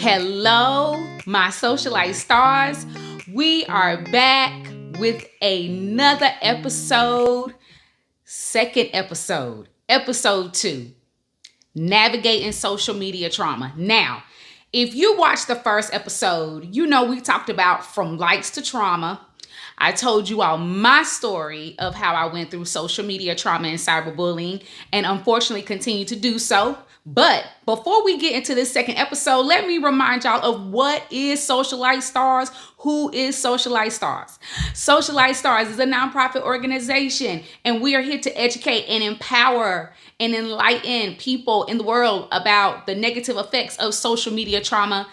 Hello, my socialite stars. We are back with another episode, second episode, episode 2, navigating social media trauma. Now, if you watched the first episode, you know we talked about from likes to trauma. I told you all my story of how I went through social media trauma and cyberbullying, and unfortunately continue to do so. But before we get into this second episode, let me remind y'all of what is Socialite Stars. Who is Socialite Stars? Socialite Stars is a nonprofit organization, and we are here to educate and empower and enlighten people in the world about the negative effects of social media trauma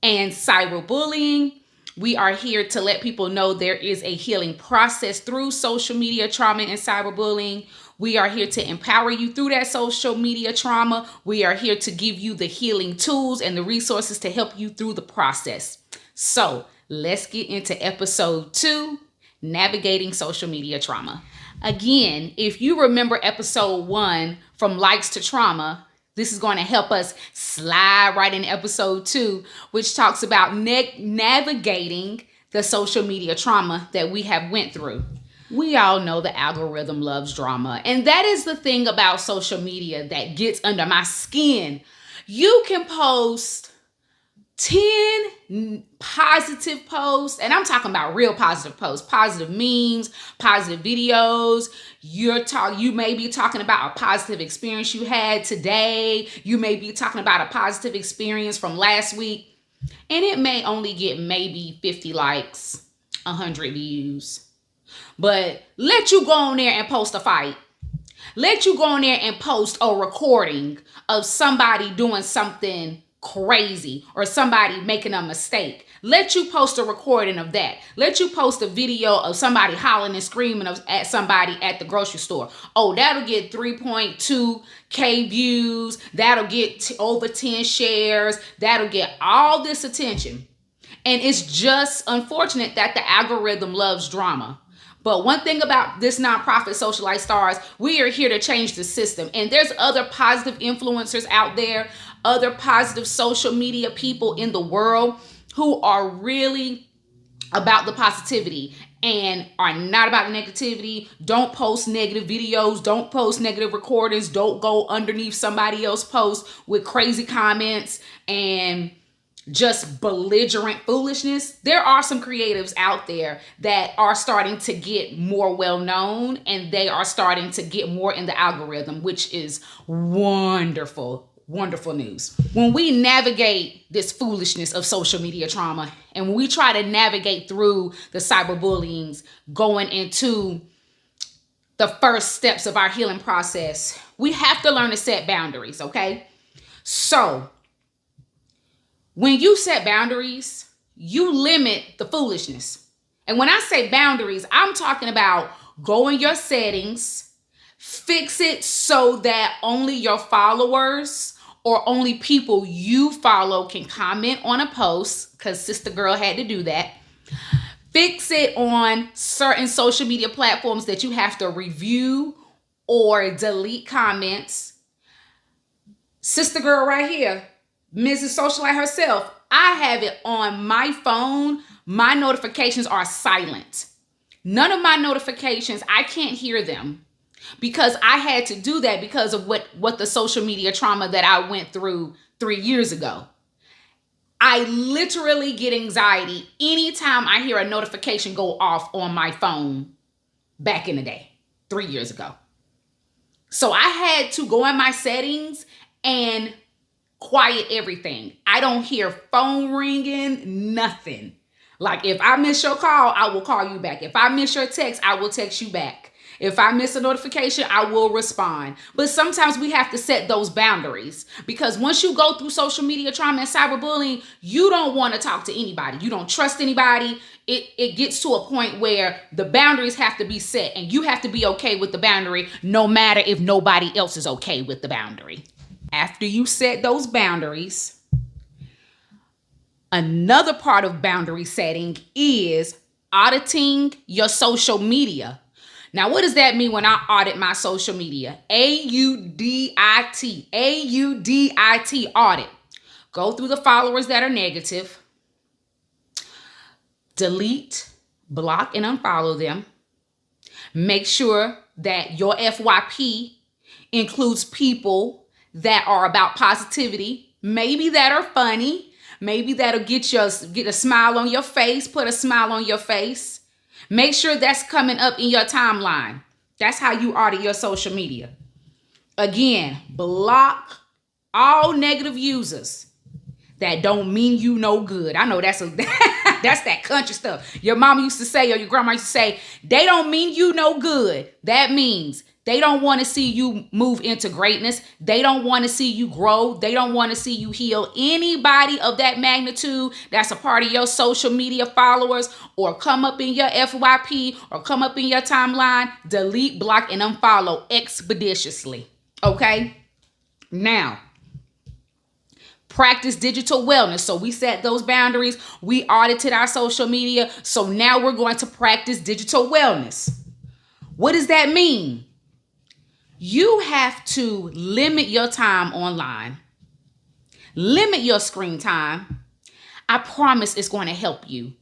and cyberbullying. We are here to let people know there is a healing process through social media trauma and cyberbullying. We are here to empower you through that social media trauma. We are here to give you the healing tools and the resources to help you through the process. So let's get into episode 2, navigating social media trauma. Again, if you remember episode 1, from likes to trauma, this is going to help us slide right in episode 2, which talks about navigating the social media trauma that we have went through. We all know the algorithm loves drama, and that is the thing about social media that gets under my skin. You can post 10 positive posts, and I'm talking about real positive posts, positive memes, positive videos. You may be talking about a positive experience you had today. You may be talking about a positive experience from last week, and it may only get maybe 50 likes, 100 views. But let you go on there and post a fight. Let you go on there and post a recording of somebody doing something crazy or somebody making a mistake. Let you post a recording of that. Let you post a video of somebody hollering and screaming at somebody at the grocery store. Oh, that'll get 3.2K views. That'll get over 10 shares. That'll get all this attention. And it's just unfortunate that the algorithm loves drama. But one thing about this nonprofit, Socialite Stars, we are here to change the system. And there's other positive influencers out there, other positive social media people in the world who are really about the positivity and are not about the negativity. Don't post negative videos. Don't post negative recordings. Don't go underneath somebody else's post with crazy comments and just belligerent foolishness. There are some creatives out there that are starting to get more well known, and they are starting to get more in the algorithm, which is wonderful, wonderful news. When we navigate this foolishness of social media trauma, and when we try to navigate through the cyberbullying, going into the first steps of our healing process, we have to learn to set boundaries, okay? So when you set boundaries, you limit the foolishness. And when I say boundaries, I'm talking about go in your settings, fix it so that only your followers or only people you follow can comment on a post, because Sister Girl had to do that. Fix it on certain social media platforms that you have to review or delete comments. Sister Girl right here, Mrs. Socialite herself, I have it on my phone. My notifications are silent. None of my notifications, I can't hear them because I had to do that because of what the social media trauma that I went through 3 years ago. I literally get anxiety anytime I hear a notification go off on my phone back in the day, 3 years ago. So I had to go in my settings and quiet everything. I don't hear phone ringing, nothing. Like if I miss your call, I will call you back. If I miss your text, I will text you back. If I miss a notification, I will respond. But sometimes we have to set those boundaries, because once you go through social media trauma and cyberbullying, you don't want to talk to anybody. You don't trust anybody. It gets to a point where the boundaries have to be set, and you have to be okay with the boundary no matter if nobody else is okay with the boundary. After you set those boundaries, another part of boundary setting is auditing your social media. Now, what does that mean when I audit my social media? A-U-D-I-T, audit. Go through the followers that are negative. Delete, block, and unfollow them. Make sure that your FYP includes people that are about positivity, maybe that are funny, maybe that'll get a smile on your face, put a smile on your face. Make sure that's coming up in your timeline. That's how you audit your social media. Again, block all negative users that don't mean you no good. I know that's that's that country stuff. Your mama used to say, or your grandma used to say, they don't mean you no good. That means they don't want to see you move into greatness. They don't want to see you grow. They don't want to see you heal. Anybody of that magnitude that's a part of your social media followers or come up in your FYP or come up in your timeline, delete, block, and unfollow expeditiously. Okay? Now, practice digital wellness. So we set those boundaries. We audited our social media. So now we're going to practice digital wellness. What does that mean? You have to limit your time online. Limit your screen time. I promise it's going to help you.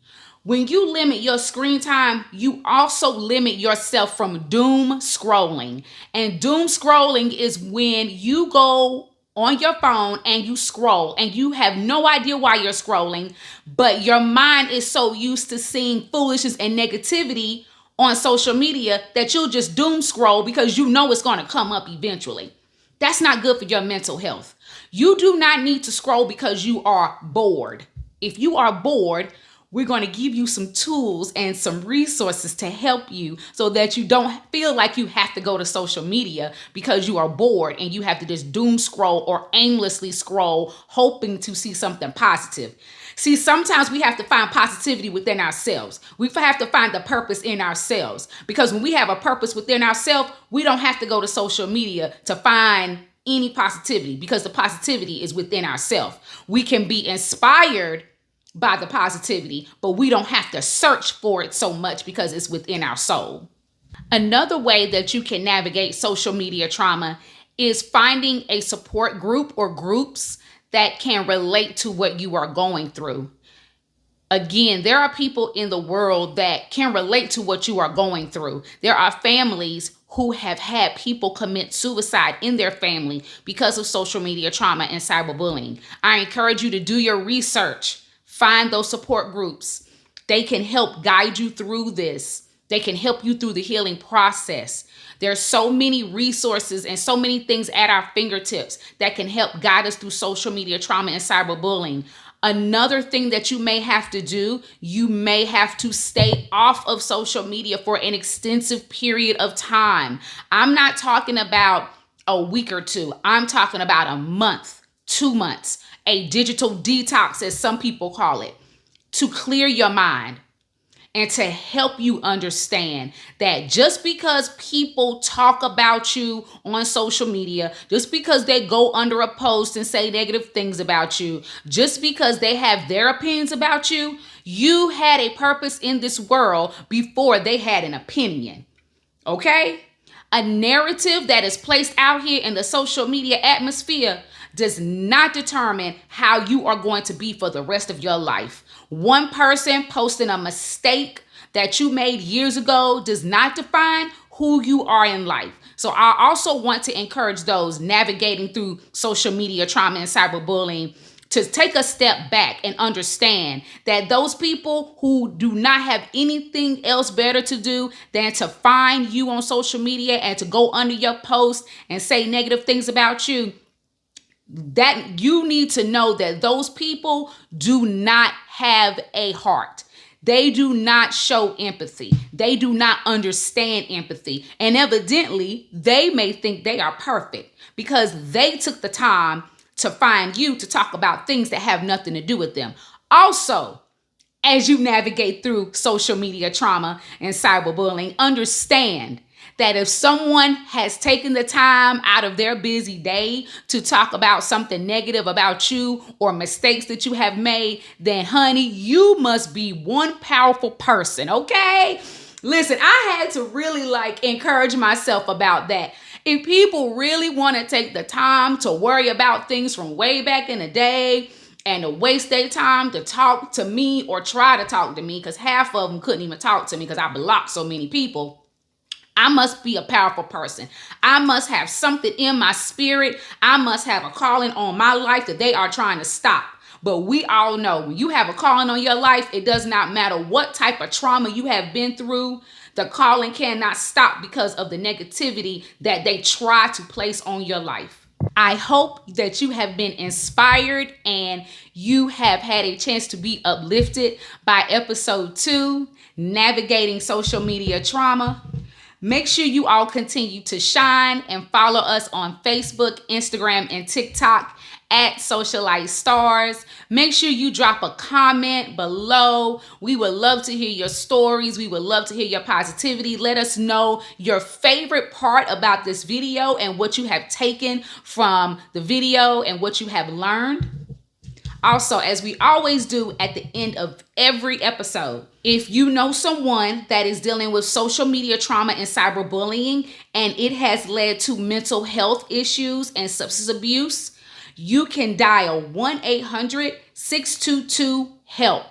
When you limit your screen time, you also limit yourself from doom scrolling. And doom scrolling is when you go on your phone and you scroll and you have no idea why you're scrolling, but your mind is so used to seeing foolishness and negativity on social media that you'll just doom scroll because you know it's going to come up eventually. That's not good for your mental health. You do not need to scroll because you are bored. If you are bored, we're going to give you some tools and some resources to help you so that you don't feel like you have to go to social media because you are bored and you have to just doom scroll or aimlessly scroll hoping to see something positive. See, sometimes we have to find positivity within ourselves. We have to find the purpose in ourselves, because when we have a purpose within ourselves, we don't have to go to social media to find any positivity because the positivity is within ourselves. We can be inspired by the positivity, but we don't have to search for it so much because it's within our soul. Another way that you can navigate social media trauma is finding a support group or groups that can relate to what you are going through. Again, there are people in the world that can relate to what you are going through. There are families who have had people commit suicide in their family because of social media trauma and cyberbullying. I encourage you to do your research. Find those support groups. They can help guide you through this. They can help you through the healing process. There's so many resources and so many things at our fingertips that can help guide us through social media trauma and cyberbullying. Another thing that you may have to do, you may have to stay off of social media for an extensive period of time. I'm not talking about a week or two. I'm talking about a month, 2 months, a digital detox, as some people call it, to clear your mind. And to help you understand that just because people talk about you on social media, just because they go under a post and say negative things about you, just because they have their opinions about you, you had a purpose in this world before they had an opinion. Okay? A narrative that is placed out here in the social media atmosphere does not determine how you are going to be for the rest of your life. One person posting a mistake that you made years ago does not define who you are in life. So I also want to encourage those navigating through social media trauma and cyberbullying to take a step back and understand that those people who do not have anything else better to do than to find you on social media and to go under your post and say negative things about you, that you need to know that those people do not have a heart. They do not show empathy. They do not understand empathy. And evidently, they may think they are perfect because they took the time to find you to talk about things that have nothing to do with them. Also, as you navigate through social media trauma and cyberbullying, understand that if someone has taken the time out of their busy day to talk about something negative about you or mistakes that you have made, then honey, you must be one powerful person, okay? Listen, I had to really encourage myself about that. If people really want to take the time to worry about things from way back in the day and to waste their time to talk to me or try to talk to me, because half of them couldn't even talk to me because I blocked so many people. I must be a powerful person. I must have something in my spirit. I must have a calling on my life that they are trying to stop. But we all know when you have a calling on your life, it does not matter what type of trauma you have been through. The calling cannot stop because of the negativity that they try to place on your life. I hope that you have been inspired and you have had a chance to be uplifted by episode 2, Navigating Social Media Trauma. Make sure you all continue to shine and follow us on Facebook, Instagram, and TikTok at Socialite Stars. Make sure you drop a comment below. We would love to hear your stories. We would love to hear your positivity. Let us know your favorite part about this video and what you have taken from the video and what you have learned. Also, as we always do at the end of every episode, if you know someone that is dealing with social media trauma and cyberbullying, and it has led to mental health issues and substance abuse, you can dial 1-800-622-HELP.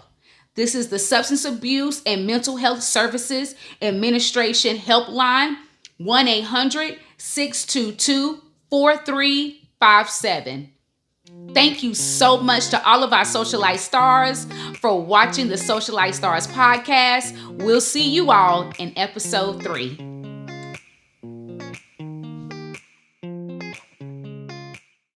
This is the Substance Abuse and Mental Health Services Administration helpline, 1-800-622-4357. Thank you so much to all of our Socialite Stars for watching the Socialite Stars podcast. We'll see you all in episode 3.